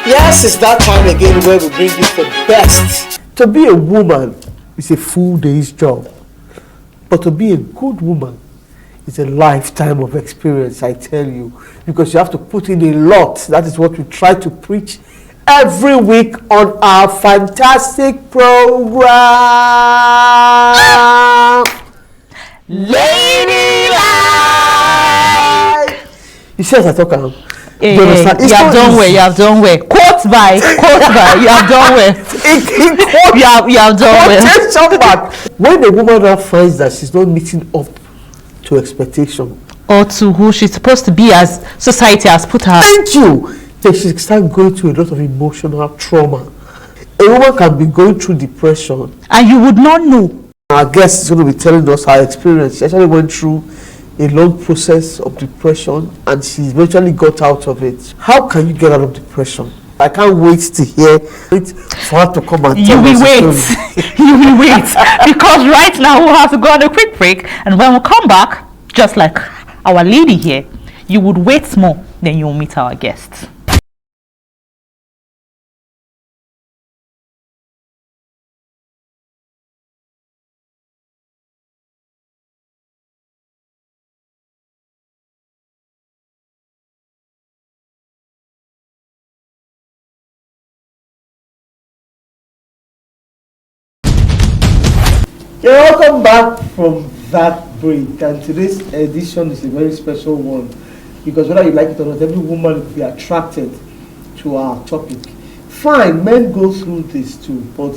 Yes, it's that time again where we bring you the best. To be a woman is a full day's job, but to be a good woman is a lifetime of experience, I tell you, because you have to put in a lot. That is what we try to preach every week on our fantastic program, Lady Life. You see as I talk now? You have done well, you have done well. Quote by, you have done well. You have done well. When a woman now finds that she's not meeting up to expectation, or to who she's supposed to be as society has put her. Thank you. Then she starts going through a lot of emotional trauma. A woman can be going through depression, and you would not know. Our guest is going to be telling us her experience. She actually went through a long process of depression and she eventually got out of it. How can you get out of depression? I can't wait to hear it for her to come and tell us. You will wait. You will wait. Because right now we'll have to go on a quick break, and when we come back, just like our lady here, you would wait more, then you'll meet our guest. You're welcome back from that break, and today's edition is a very special one because whether you like it or not, every woman will be attracted to our topic. Fine, men go through this too, but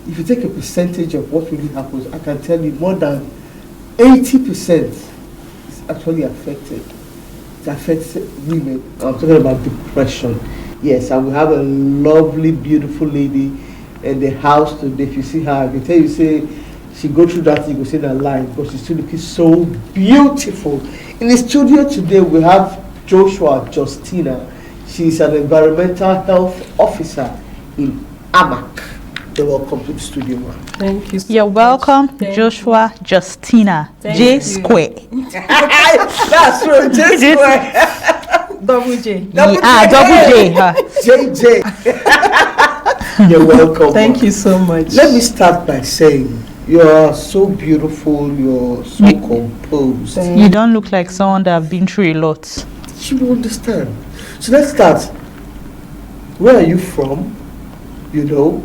if you take a percentage of what really happens, I can tell you more than 80% is actually affected. It affects women. I'm talking about depression. Yes, and we have a lovely, beautiful lady in the house today. If you see her, I can tell you, say, she go through that, you go see that line because she's still looking so beautiful. In the studio today, we have Joshua Justina. She's an environmental health officer in AMAC. You're welcome to the studio, ma'am. Thank you. You're welcome, Joshua Justina. J Square. That's true, J Square. Double J. Double J. JJ. You're welcome. Thank you so much. Let me start by saying, you're so beautiful, you're so composed. You don't look like someone that have been through a lot. You will understand. So let's start. Where are you from? You know,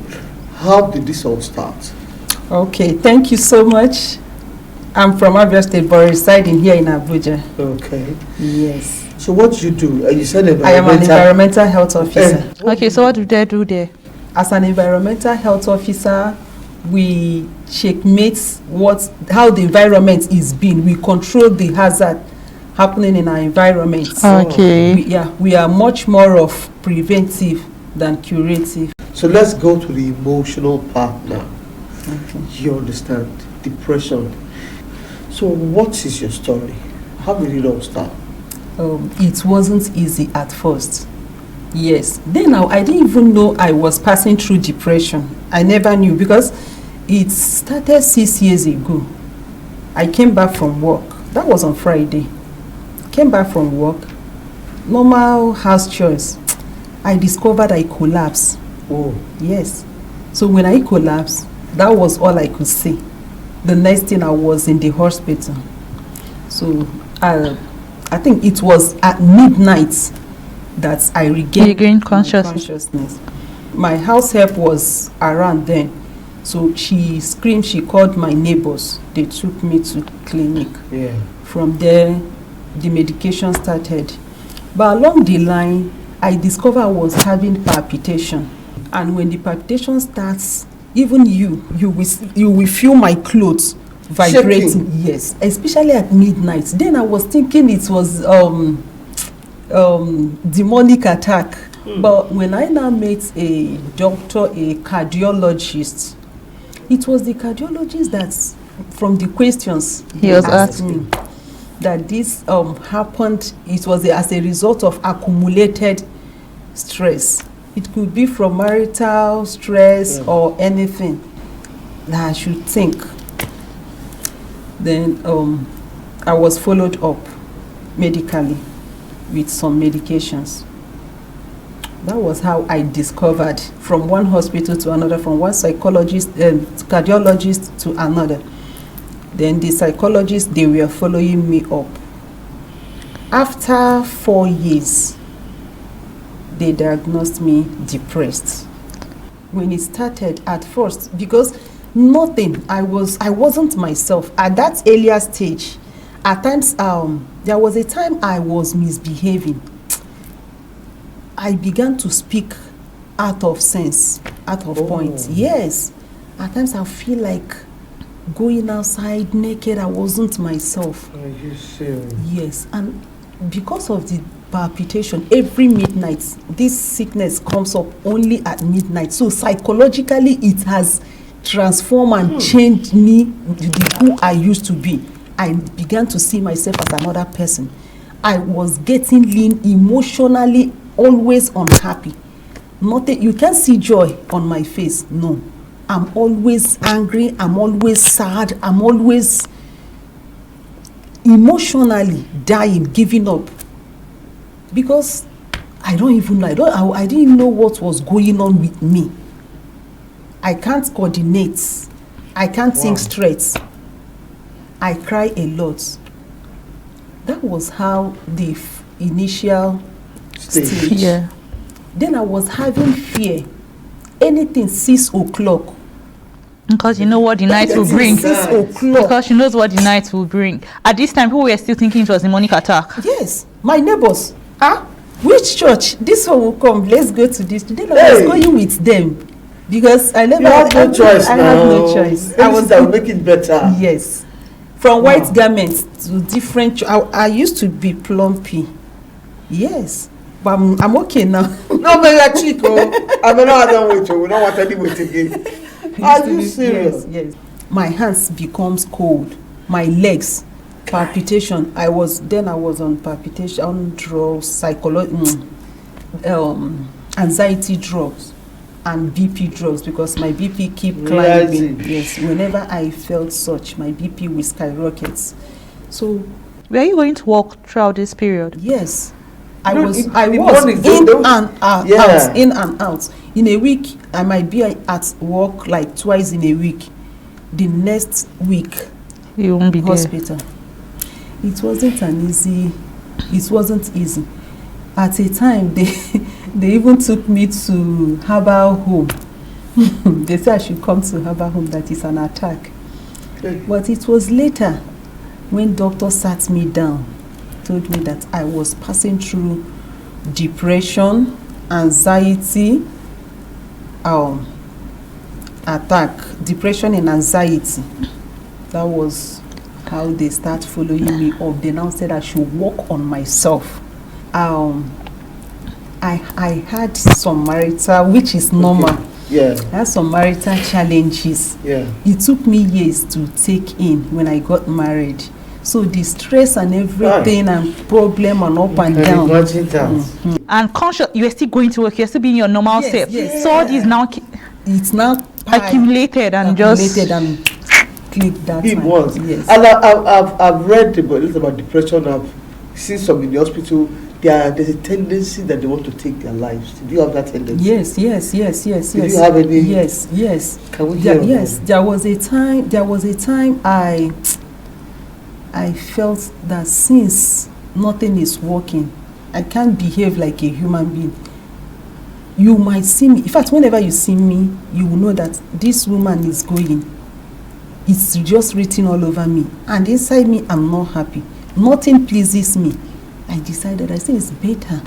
how did this all start? Okay, thank you so much. I'm from Abia State, but residing here in Abuja. Okay. Yes. So what do you do? You said I am an environmental health officer. Okay, so what do they do there? As an environmental health officer, we checkmate how the environment is being. We control the hazard happening in our environment. Okay. We are much more of preventive than curative. So let's go to the emotional part now. Okay. You understand? Depression. So what is your story? How did it all start? It wasn't easy at first. Yes. Then I didn't even know I was passing through depression. I never knew because it started 6 years ago. I came back from work. That was on Friday. Came back from work. Normal house chores. I discovered I collapsed. Oh. Yes. So when I collapsed, that was all I could see. The next thing I was in the hospital. So I think it was at midnight that I regained consciousness. My house help was around then. So she screamed, she called my neighbors. They took me to clinic. Yeah. From there, the medication started. But along the line, I discovered I was having palpitation. And when the palpitation starts, even you will feel my clothes vibrating. Shaking. Yes, especially at midnight. Then I was thinking it was demonic attack. But when I now met a doctor, a cardiologist, it was the cardiologist that, from the questions he was asking, that this happened. It was as a result of accumulated stress. It could be from marital stress or anything that I should think. Then I was followed up medically with some medications. That was how I discovered, from one hospital to another, from one psychologist, cardiologist to another. Then the psychologists, they were following me up. After 4 years, they diagnosed me depressed. When it started at first, because nothing, I wasn't myself at that earlier stage. At times, there was a time I was misbehaving. I began to speak out of sense, out of point. Yes. At times I feel like going outside naked. I wasn't myself. Are you serious? Yes. And because of the palpitation, every midnight, this sickness comes up only at midnight. So psychologically, it has transformed and changed me, who I used to be. I began to see myself as another person. I was getting lean, emotionally always unhappy. Nothing, you can't see joy on my face. No, I'm always angry. I'm always sad. I'm always emotionally dying, giving up, because I don't even know. I didn't even know what was going on with me. I can't coordinate. I can't think straight. I cry a lot. That was how the initial stage. Yeah. Then I was having fear. Anything 6 o'clock. Because you know what the night will bring. 6 o'clock. Because she knows what the night will bring. At this time, people were still thinking it was a demonic attack. Yes, my neighbors. Which church? This one will come. Let's go to this. Then I was going with them, because I never. You have no choice I now. had no choice. I was that will make it better. Yes. From white garments to different. I used to be plumpy. Yes. But I'm okay now. No, but you're Chico. I'm not done with you. We don't want any weight again. Are you serious? Yes. My hands becomes cold. My legs, palpitation. I was on palpitation drugs, anxiety drugs, and BP drugs, because my BP keep climbing. Yes. Whenever I felt such, my BP will skyrocket. So, Were you going to walk throughout this period? yes. I No, was in and out. In a week, I might be at work like twice in a week. The next week, You won't be hospital. It wasn't easy. At a time, they even took me to Herbal Home. They said I should come to Herbal Home, that is an attack. Okay. But it was later when doctor sat me down, told me that I was passing through depression, anxiety, attack, depression and anxiety. That was how they start following me up. They now said I should work on myself. I had some marital, which is normal. Okay. Yeah. I had some marital challenges. Yeah. It took me years to take in when I got married. So the stress and everything and problem and up and down. Imagine that. And conscious, you were still going to work. You're still being your normal Yes, self. yes. So all these now It's now accumulated and accumulated and clicked that It time. was. Yes. And I've read about a little about depression. I've seen some in the hospital. There's a tendency that they want to take their lives. Do you have that tendency? Yes. Do you have any? Yes. Can we hear Yes. about There was a time I felt that since nothing is working, I can't behave like a human being. You might see me. In fact, whenever you see me, you will know that this woman is going. It's just written all over me. And inside me, I'm not happy. Nothing pleases me. I decided, I said, it's better.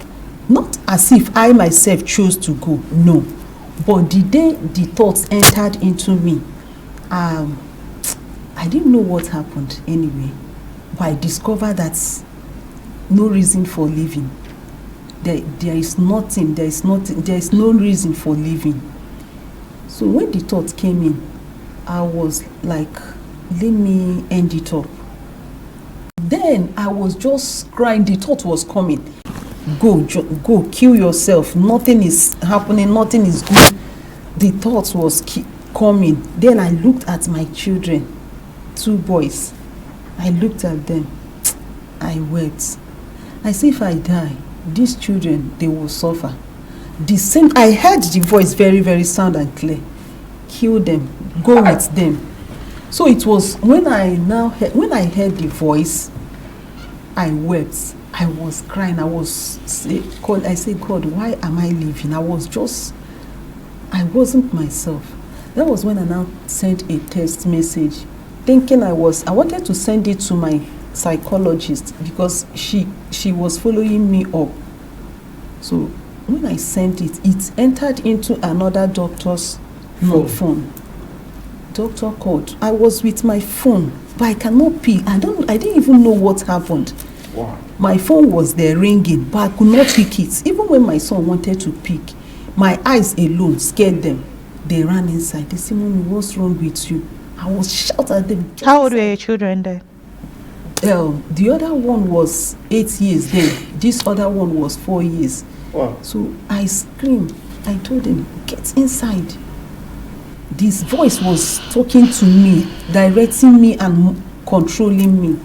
Not as if I myself chose to go. No. But the day the thoughts entered into me, I didn't know what happened anyway. But I discovered that no reason for living. There is no reason for living. So when the thought came in, I was like, let me end it up. Then I was just crying. The thought was coming. Go, kill yourself. Nothing is happening. Nothing is good. The thought was coming. Then I looked at my children, 2 boys. I looked at them. I wept. I said, if I die, these children, they will suffer. The same, I heard the voice very, very sound and clear. Kill them, go with them. So it was when I heard the voice, I wept. I was crying. I said, God, why am I living? I wasn't myself. That was when I now sent a text message, thinking I wanted to send it to my psychologist because she was following me up. So when I sent it, it entered into another doctor's phone. Doctor called. I was with my phone, but I cannot pick. I didn't even know what happened. Wow. My phone was there ringing, but I could not pick it. Even when my son wanted to pick, my eyes alone scared them. They ran inside. They said, Mommy, what's wrong with you? I was shouting at them. How old were your children then? The other one was 8 years then. This other one was 4 years. Wow. So I screamed. I told them, get inside. This voice was talking to me, directing me and controlling me.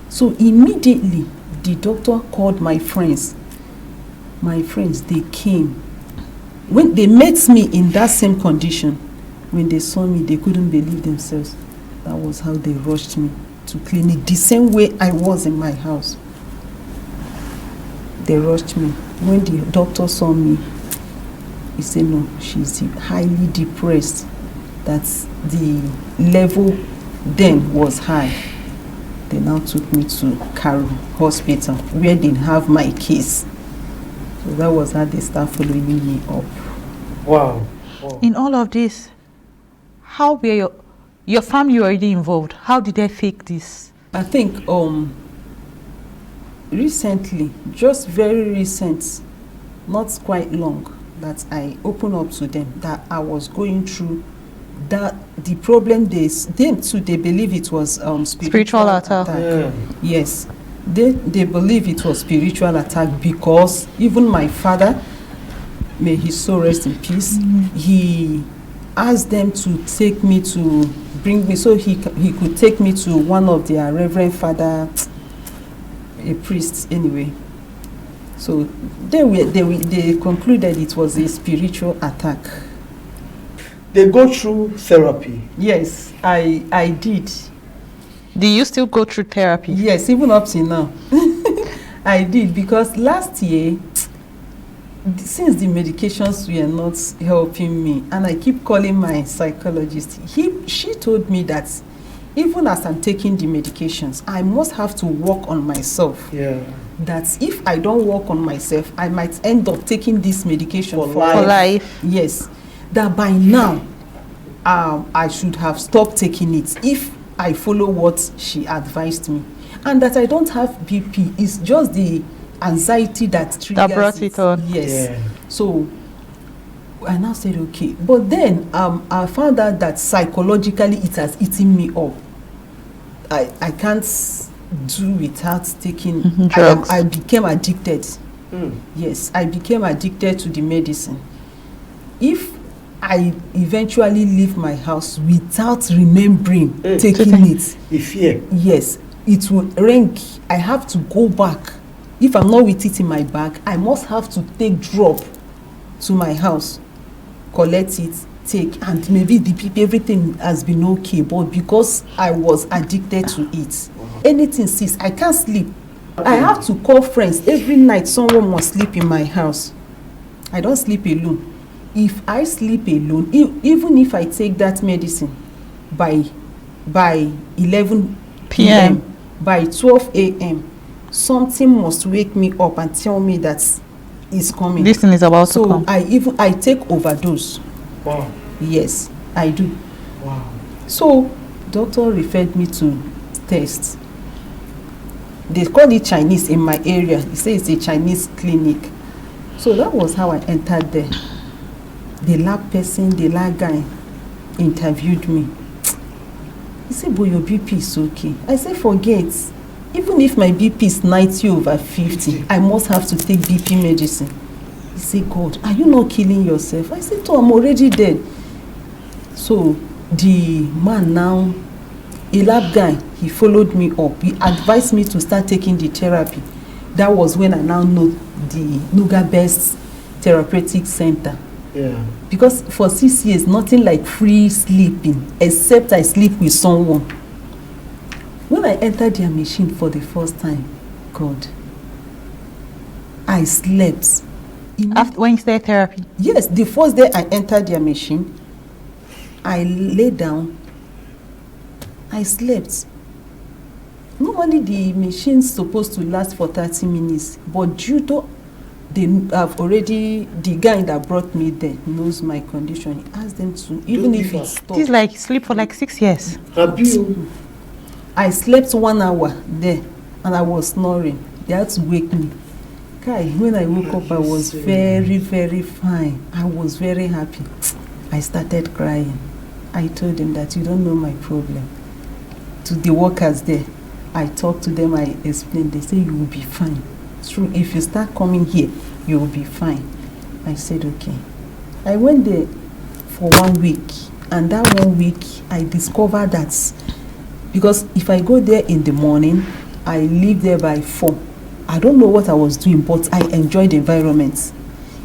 So immediately, the doctor called my friends. My friends, they came. When they met me in that same condition, when they saw me, they couldn't believe themselves. That was how they rushed me to clinic, the same way I was in my house. They rushed me. When the doctor saw me, he said, no, she's highly depressed. That the level then was high. They now took me to Cairo Hospital, where they have my case. So that was how they started following me up. Wow. Wow. In all of this, how were your family already involved? How did they fake this? I think recently, just very recent, not quite long, that I opened up to them that I was going through, that the problem them too, they believe it was spiritual attack. Yeah. Yes, they believe it was spiritual attack because even my father, may his soul rest in peace, he asked them to take me to bring me so he could take me to one of their reverend father, a priest anyway. So they concluded it was a spiritual attack. They go through therapy. Yes, I did. Do you still go through therapy? Yes, even up to now. I did, because last year, since the medications were not helping me, and I keep calling my psychologist, she told me that even as I'm taking the medications, I must have to work on myself. Yeah. That if I don't work on myself, I might end up taking this medication For life. Yes. That by now, I should have stopped taking it if I follow what she advised me. And that I don't have BP. It's just the anxiety that triggers That brought it on. Yes. Yeah. So I now said, okay. But then I found out that psychologically it has eaten me up. I can't do without taking drugs. I became addicted. Mm. Yes, I became addicted to the medicine. If I eventually leave my house without remembering taking it, The fear. yes, it will ring. I have to go back. If I'm not with it in my bag, I must have to take drop to my house, collect it, take, and maybe the people, everything has been okay, but because I was addicted to it, anything cease, I can't sleep. I have to call friends every night. Someone must sleep in my house. I don't sleep alone. If I sleep alone, even if I take that medicine by 11 p.m. by 12 a.m., something must wake me up and tell me that it's coming. This thing is about to come. So I take overdose. Wow. Yes, I do. Wow. So doctor referred me to test. They call it Chinese in my area. He says it's a Chinese clinic. So that was how I entered there. The lab person, the lab guy interviewed me. He said, but your BP is okay. I said, forget. Even if my BP is 90/50, I must have to take BP medicine. He said, God, are you not killing yourself? I said, oh, I'm already dead. So the man now, a lab guy, he followed me up. He advised me to start taking the therapy. That was when I now know the Nuga Best therapeutic center. Yeah. Because for 6 years, nothing like free sleeping, except I sleep with someone. When I entered their machine for the first time, God, I slept. After when you started therapy? Yes, the first day I entered their machine, I lay down, I slept. Normally the machine's supposed to last for 30 minutes, but due to they have already, the guy that brought me there knows my condition. He asked them to, even if it stopped. This is like sleep for like 6 years. I slept 1 hour there and I was snoring. They had to wake me. Kai, when I woke up, I was very, very fine. I was very happy. I started crying. I told them that you don't know my problem. To the workers there, I talked to them, I explained. They say you will be fine. It's true, if you start coming here, you will be fine. I said okay. I went there for 1 week, and that 1 week I discovered that because if I go there in the morning, I leave there by 4. I don't know what I was doing, but I enjoyed the environment.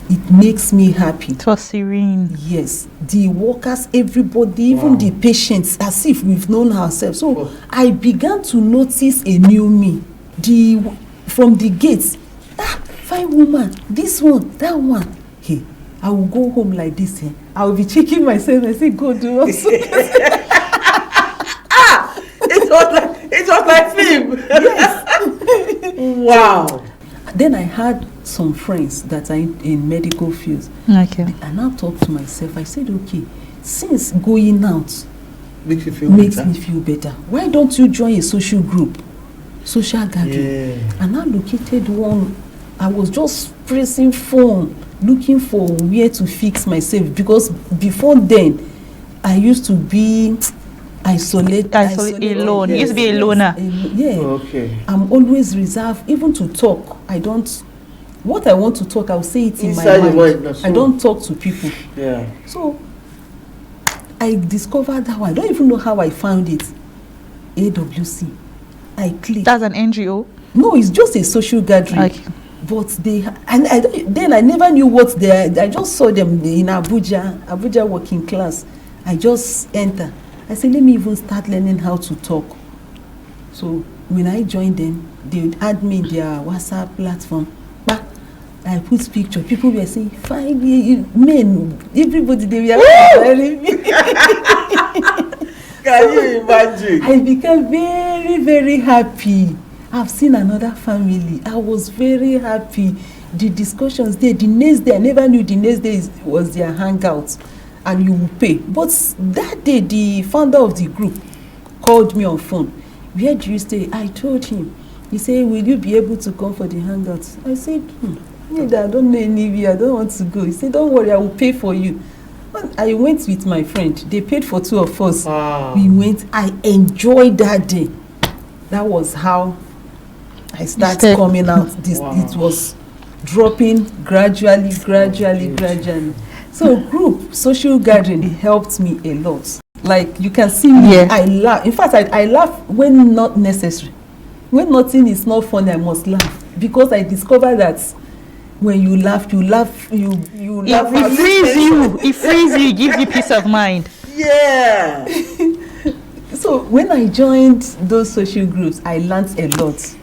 It makes me happy. It was serene. Yes, the workers, everybody, even the patients, as if we've known ourselves. So I began to notice a new me. From the gates, fine woman, this one, that one. Hey, I will go home like this. Hey. I will be checking myself and say, go do also. It was like film. Yes. Wow. Then I had some friends that are in medical fields. Okay. I now talked to myself. I said, okay, since going out makes me feel better, why don't you join a social group, social gathering? Yeah. And I located one. I was just pressing phone, looking for where to fix myself, because before then, I used to be isolated alone. You used to be a loner. Yeah. Okay. I'm always reserved, even to talk. What I want to talk, I'll say it inside in my mind. So. I don't talk to people. Yeah. So I discovered that. I don't even know how I found it. AWC. I clicked. That's an NGO? No, it's just a social gathering. Okay. But then I never knew what they are. I just saw them in Abuja working class. I just enter. I said, let me even start learning how to talk. So when I joined them, they would add me in their WhatsApp platform. I put picture. People were saying, fine, men, everybody, they were very me. Can you imagine? I became very, very happy. I've seen another family. I was very happy. The discussions there, the next day, I never knew the next day was their hangout. And you will pay. But that day, the founder of the group called me on phone. Where do you stay? I told him. He said, will you be able to come for the hangouts? I said, I don't know anywhere. I don't want to go. He said, don't worry, I will pay for you. And I went with my friend. They paid for 2 of us. Wow. We went. I enjoyed that day. That was how I started coming out. It was dropping gradually. So group, social gathering helped me a lot. Like you can see me, I laugh. In fact, I laugh when not necessary. When nothing is not funny, I must laugh. Because I discovered that when you laugh. It frees you, it gives you peace of mind. Yeah. So when I joined those social groups, I learned a lot.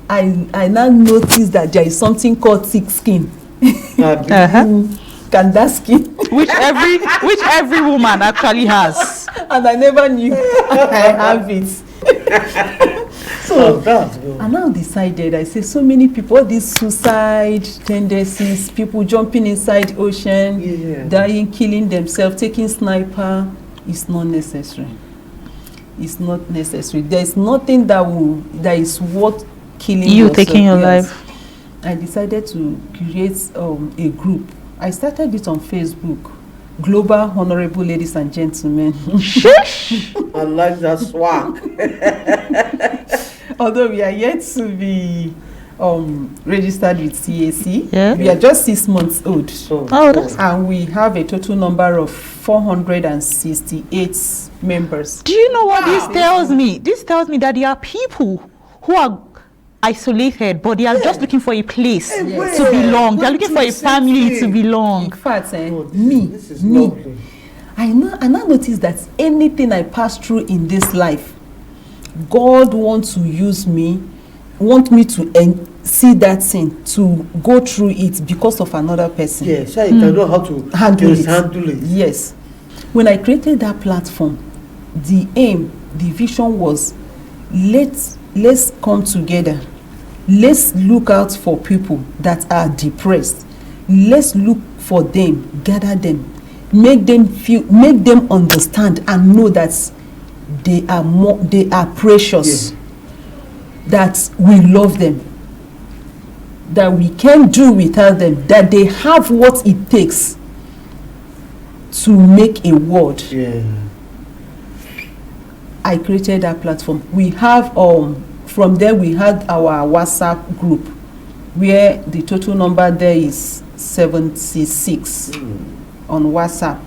I now noticed that there is something called thick skin. Can that skin? Which every woman actually has. And I never knew I have it. So I now decided, I say so many people, all these suicide tendencies, people jumping inside ocean, dying, killing themselves, taking sniper, it's not necessary. It's not necessary. There's nothing that is worth killing you yourself. Taking your life. I decided to create a group. I started it on Facebook. Global Honorable Ladies and Gentlemen. I like that swag. Although we are yet to be registered with CAC, we are just 6 months old. And we have a total number of 468 members. Do you know what this tells me? This tells me that there are people who are isolated, but they are just looking for a place Hey, to wait. belong. They are looking for a What family is to it? belong. In fact, This is me, lovely. I now notice that anything I pass through in this life, God wants to use me, want me to see that thing, to go through it because of another person. Yeah, so you can know how to Handle it. handle it. Yes. When I created that platform, the aim, the vision was, let's come together. Let's look out for people that are depressed. Let's look for them, gather them, make them understand and know that they are precious. Yeah. That we love them, that we can't do without them, that they have what it takes to make a world. Yeah. I created that platform. We have from there we had our WhatsApp group where the total number there is 76 on WhatsApp.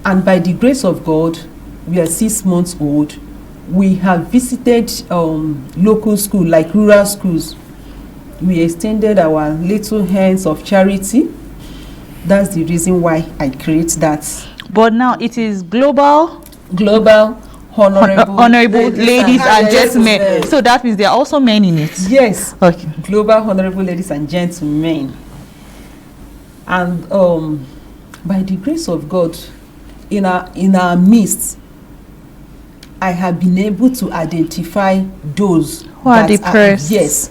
And by the grace of God, we are 6 months old. We have visited local schools, like rural schools. We extended our little hands of charity. That's the reason why I create that. But now it is global Honorable ladies and gentlemen. yes. So that means there are also men in it. Yes. Okay. Global Honorable Ladies and Gentlemen. And by the grace of God, in our midst, I have been able to identify those who are depressed. Yes.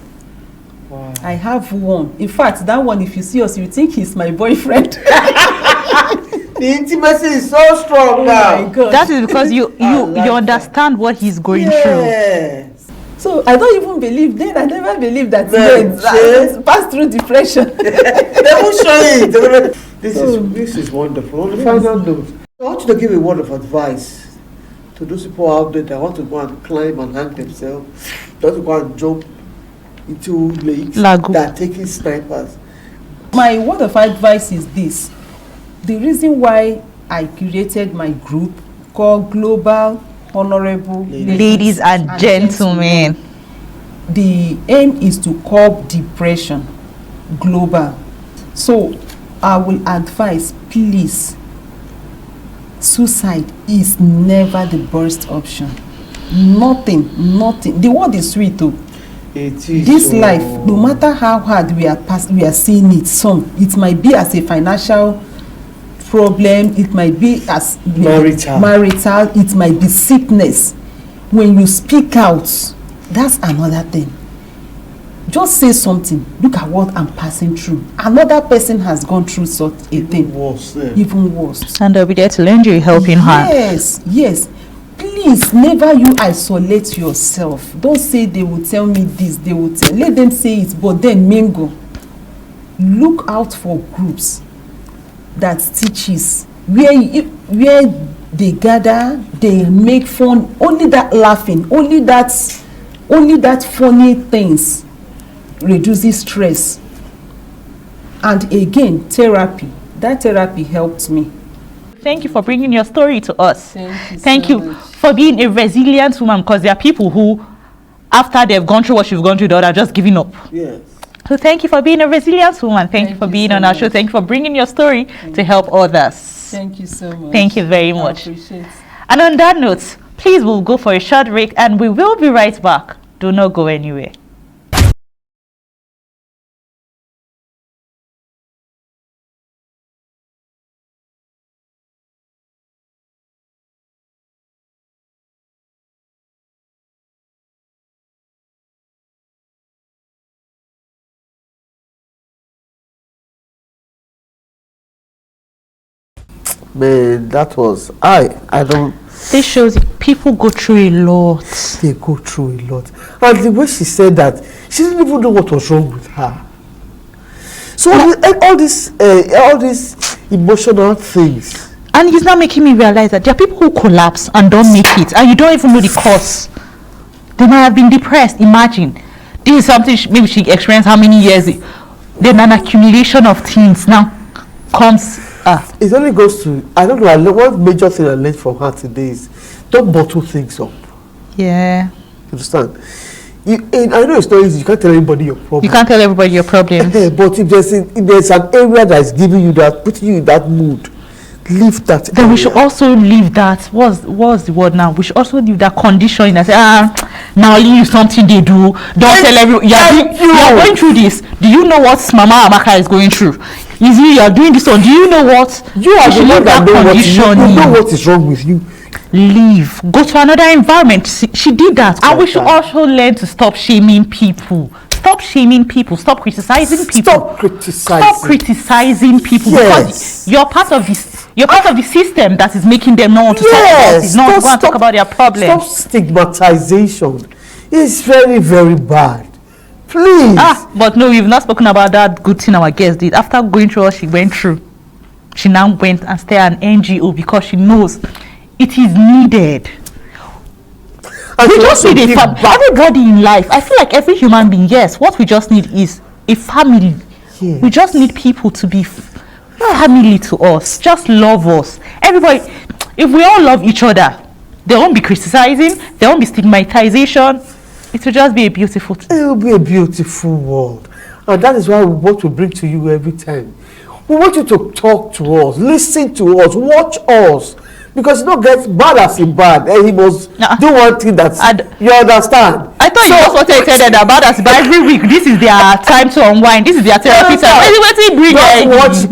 Wow. I have one. In fact, that one, if you see us, you think he's my boyfriend. The intimacy is so strong now. My God. That is because you that. understand what he's going through. Yes. So I don't even believe then. I never believed that Men, men pass through depression. They will show it. This is wonderful. On the final note, I want you to give a word of advice to those people out there that want to go and climb and hang themselves, that want to go and jump into lakes Lagoon. that are taking snipers. My word of advice is this. The reason why I created my group called Global Honorable Ladies and gentlemen. The aim is to curb depression global. So I will advise, please, suicide is never the best option. Nothing. The world is sweet though. It is This so. life, no matter how hard we are seeing it, it might be as a financial problem, it might be as marital, it might be sickness. When you speak out, that's another thing. Just say something. Look at what I'm passing through. Another person has gone through such a thing. Worse, Even worse. And they'll be there to lend you a helping hand. Yes. Please, never you isolate yourself. Don't say they will tell me this, they will tell. Let them say it, but then mingle. Look out for groups that teaches where they gather, they make fun. Only that laughing, only that funny things reduces stress. And again, therapy. That therapy helped me. Thank you for bringing your story to us. Thank you so much. for being a resilient woman, because there are people who, after they've gone through what you've gone through, are just giving up. Yes. So thank you for being a resilient woman. Thank you for being on our show. Thank you for bringing your story to help others. Thank you so much. Thank you very much. I appreciate it. And on that note, please, we'll go for a short break and we will be right back. Do not go anywhere. Man, that was I don't. This shows you people go through a lot. They go through a lot, and the way she said that, she didn't even know what was wrong with her. So all these emotional things. And he's now making me realize that there are people who collapse and don't make it, and you don't even know the cause. They might have been depressed. Imagine, this is something maybe she experienced how many years. Then an accumulation of things now comes. It only goes to, I don't know, one major thing I learned from her today is don't bottle things up. Yeah. You understand? I know it's not easy. You can't tell anybody your problem. You can't tell everybody your problems. But if there's an area that is giving you that, putting you in that mood, leave that. Then area. we should also leave that. What's the word now? We should also leave that conditioning and say, now only if something they do. Don't tell everyone. You're going through this. Do you know what Mama Amaka is going through? Is you're doing this one? Do you know what? You are the one that know what is wrong with you. Leave. Go to another environment. She did that. And we should also learn to stop shaming people. Stop shaming people. Stop criticizing people. Stop criticizing. Stop criticizing people. Yes. Because you're part of this. You're part of the system that is making them not want to talk about it. Not want to talk about their problems. Stop stigmatization. It's very, very bad. Please. But no, we've not spoken about that good thing our guest did. After going through what she went through, she now went and started an NGO because she knows it is needed. And we just need everybody in life. I feel like every human being, yes, what we just need is a family. Yes. We just need people to be family to us. Just love us. Everybody, if we all love each other, there won't be criticizing, there won't be stigmatization. It will just be a beautiful thing. It will be a beautiful world. And that is why we want to bring to you every time. We want you to talk to us, listen to us, watch us. Because it not gets bad as in bad. And he must do one thing that you understand. I thought you just wanted to tell that bad as bad every week. This is their time to unwind. This is their therapy time. Just watch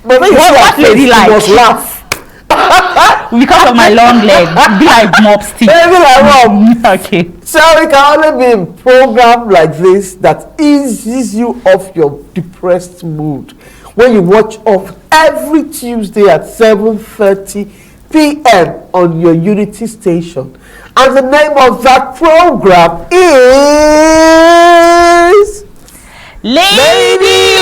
But when you what face, lady like? You must laugh. Because of my long leg. Be like mop stick. Okay. So it can only be a program like this that eases you off your depressed mood. When you watch off every Tuesday at 7:30 p.m. on your Unity station. And the name of that program is Lady